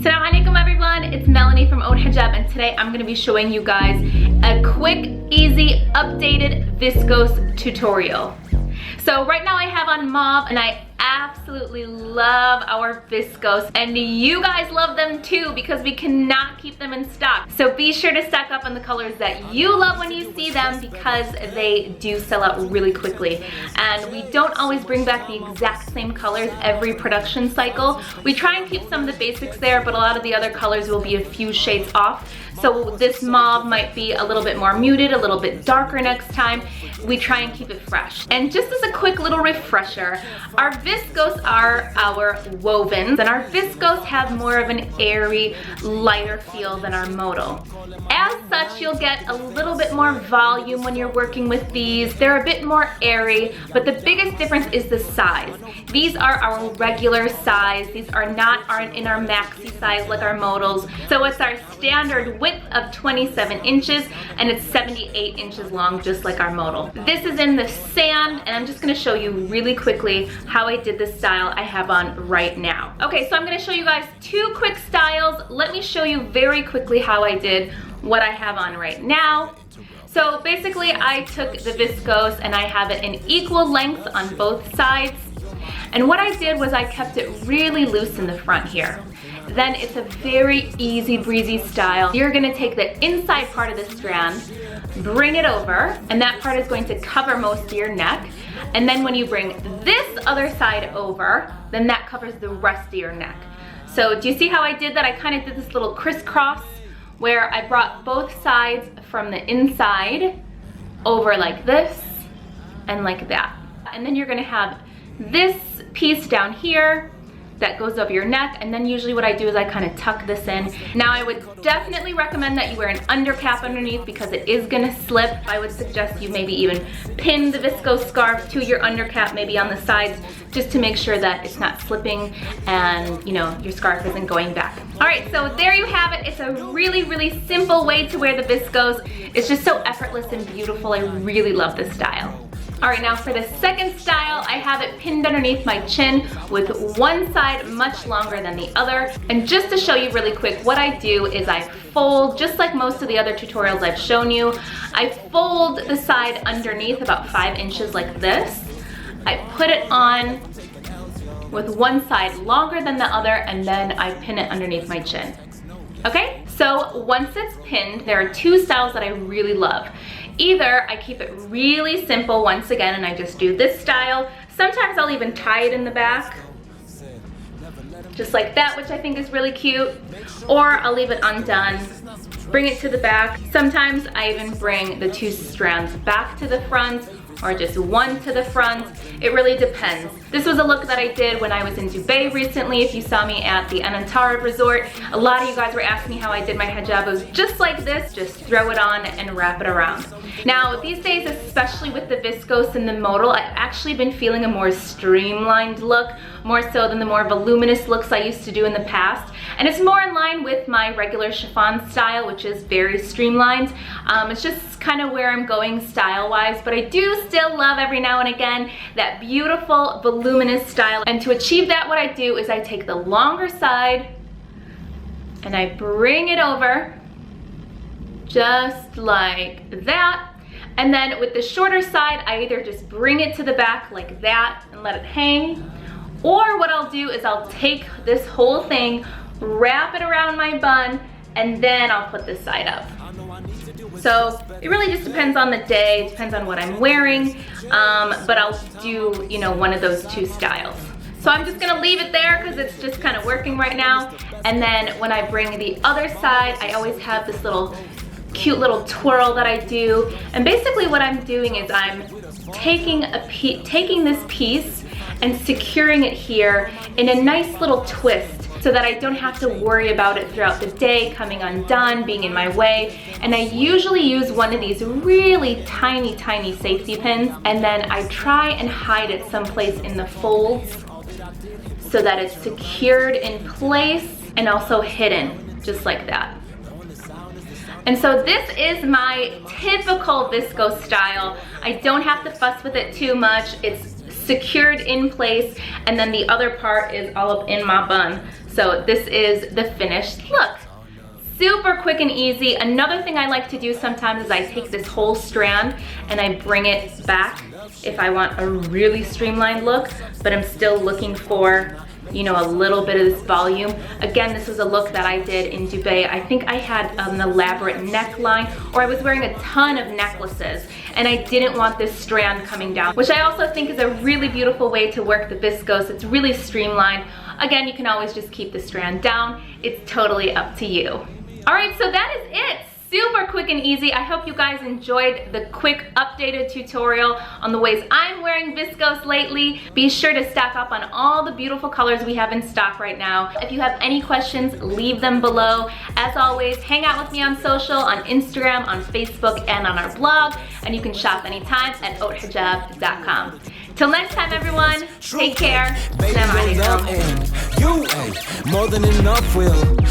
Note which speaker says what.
Speaker 1: Assalamu alaikum everyone, it's Melanie from Haute Hijab, and today I'm going to be showing you guys a quick, easy, updated viscose tutorial. So right now I have on mauve, and I absolutely love our viscose, and you guys love them too because we cannot keep them in stock. So be sure to stock up on the colors that you love when you see them, because they do sell out really quickly. And we don't always bring back the exact same colors every production cycle. We try and keep some of the basics there, but a lot of the other colors will be a few shades off. So this mauve might be a little bit more muted, a little bit darker next time. We try and keep it fresh. And just as a quick little refresher, our viscose are our wovens, and our viscose have more of an airy, lighter feel than our modal. As such, you'll get a little bit more volume when you're working with these. They're a bit more airy, but the biggest difference is the size. These are our regular size. These are not in our maxi size like our modals. So it's our standard width of 27 inches, and it's 78 inches long, just like our modal. This is in the sand, and I'm just gonna show you really quickly how I did this style I have on right now. Okay, so I'm gonna show you guys two quick styles. Let me show you very quickly how I did what I have on right now. So basically I took the viscose and I have it in equal lengths on both sides. And what I did was I kept it really loose in the front here. Then it's a very easy breezy style. You're gonna take the inside part of the strand, bring it over, and that part is going to cover most of your neck. And then when you bring this other side over, then that covers the rest of your neck. So do you see how I did that? I kind of did this little crisscross where I brought both sides from the inside over like this and like that. And then you're gonna have this piece down here that goes over your neck, and then usually what I do is I kind of tuck this in. Now I would definitely recommend that you wear an undercap underneath because it is gonna slip. I would suggest you maybe even pin the viscose scarf to your undercap, maybe on the sides, just to make sure that it's not slipping and your scarf isn't going back. All right, so there you have it. It's a really, really simple way to wear the viscose. It's just so effortless and beautiful. I really love this style. All right, now for the second style, I have it pinned underneath my chin with one side much longer than the other. And just to show you really quick, what I do is I fold, just like most of the other tutorials I've shown you, I fold the side underneath about 5 inches like this. I put it on with one side longer than the other, and then I pin it underneath my chin. Okay, so once it's pinned, there are two styles that I really love. Either I keep it really simple once again and I just do this style. Sometimes I'll even tie it in the back, just like that, which I think is really cute. Or I'll leave it undone, bring it to the back. Sometimes I even bring the two strands back to the front, or just one to the front. It really depends. This was a look that I did when I was in Dubai recently. If you saw me at the Anantara resort, a lot of you guys were asking me how I did my hijab. It was just like this, just throw it on and wrap it around. Now these days, especially with the viscose and the modal, I've actually been feeling a more streamlined look, more so than the more voluminous looks I used to do in the past. And it's more in line with my regular chiffon style, which is very streamlined. It's just kind of where I'm going style-wise, but I do still love every now and again that beautiful voluminous style. And to achieve that, what I do is I take the longer side and I bring it over just like that. And then with the shorter side, I either just bring it to the back like that and let it hang, or what I'll do is I'll take this whole thing, wrap it around my bun, and then I'll put this side up. So it really just depends on the day, it depends on what I'm wearing, but I'll do, one of those two styles. So I'm just gonna leave it there because it's just kind of working right now. And then when I bring the other side, I always have this little cute little twirl that I do. And basically what I'm doing is I'm taking this piece and securing it here in a nice little twist, so that I don't have to worry about it throughout the day coming undone, being in my way. And I usually use one of these really tiny, tiny safety pins, and then I try and hide it someplace in the folds so that it's secured in place and also hidden, just like that. And so this is my typical viscose style. I don't have to fuss with it too much. It's secured in place, and then the other part is all up in my bun. So this is the finished look. Super quick and easy. Another thing I like to do sometimes is I take this whole strand and I bring it back if I want a really streamlined look, but I'm still looking for, you know, a little bit of this volume. Again, this was a look that I did in Dubai. I think I had an elaborate neckline, or I was wearing a ton of necklaces and I didn't want this strand coming down, which I also think is a really beautiful way to work the viscose. It's really streamlined. Again, you can always just keep the strand down. It's totally up to you. All right, so that is it. Super quick and easy. I hope you guys enjoyed the quick updated tutorial on the ways I'm wearing viscose lately. Be sure to stock up on all the beautiful colors we have in stock right now. If you have any questions, leave them below. As always, hang out with me on social, on Instagram, on Facebook, and on our blog. And you can shop anytime at hautehijab.com. Till next time, everyone, take care.
Speaker 2: Baby, your love and you ain't more than enough will.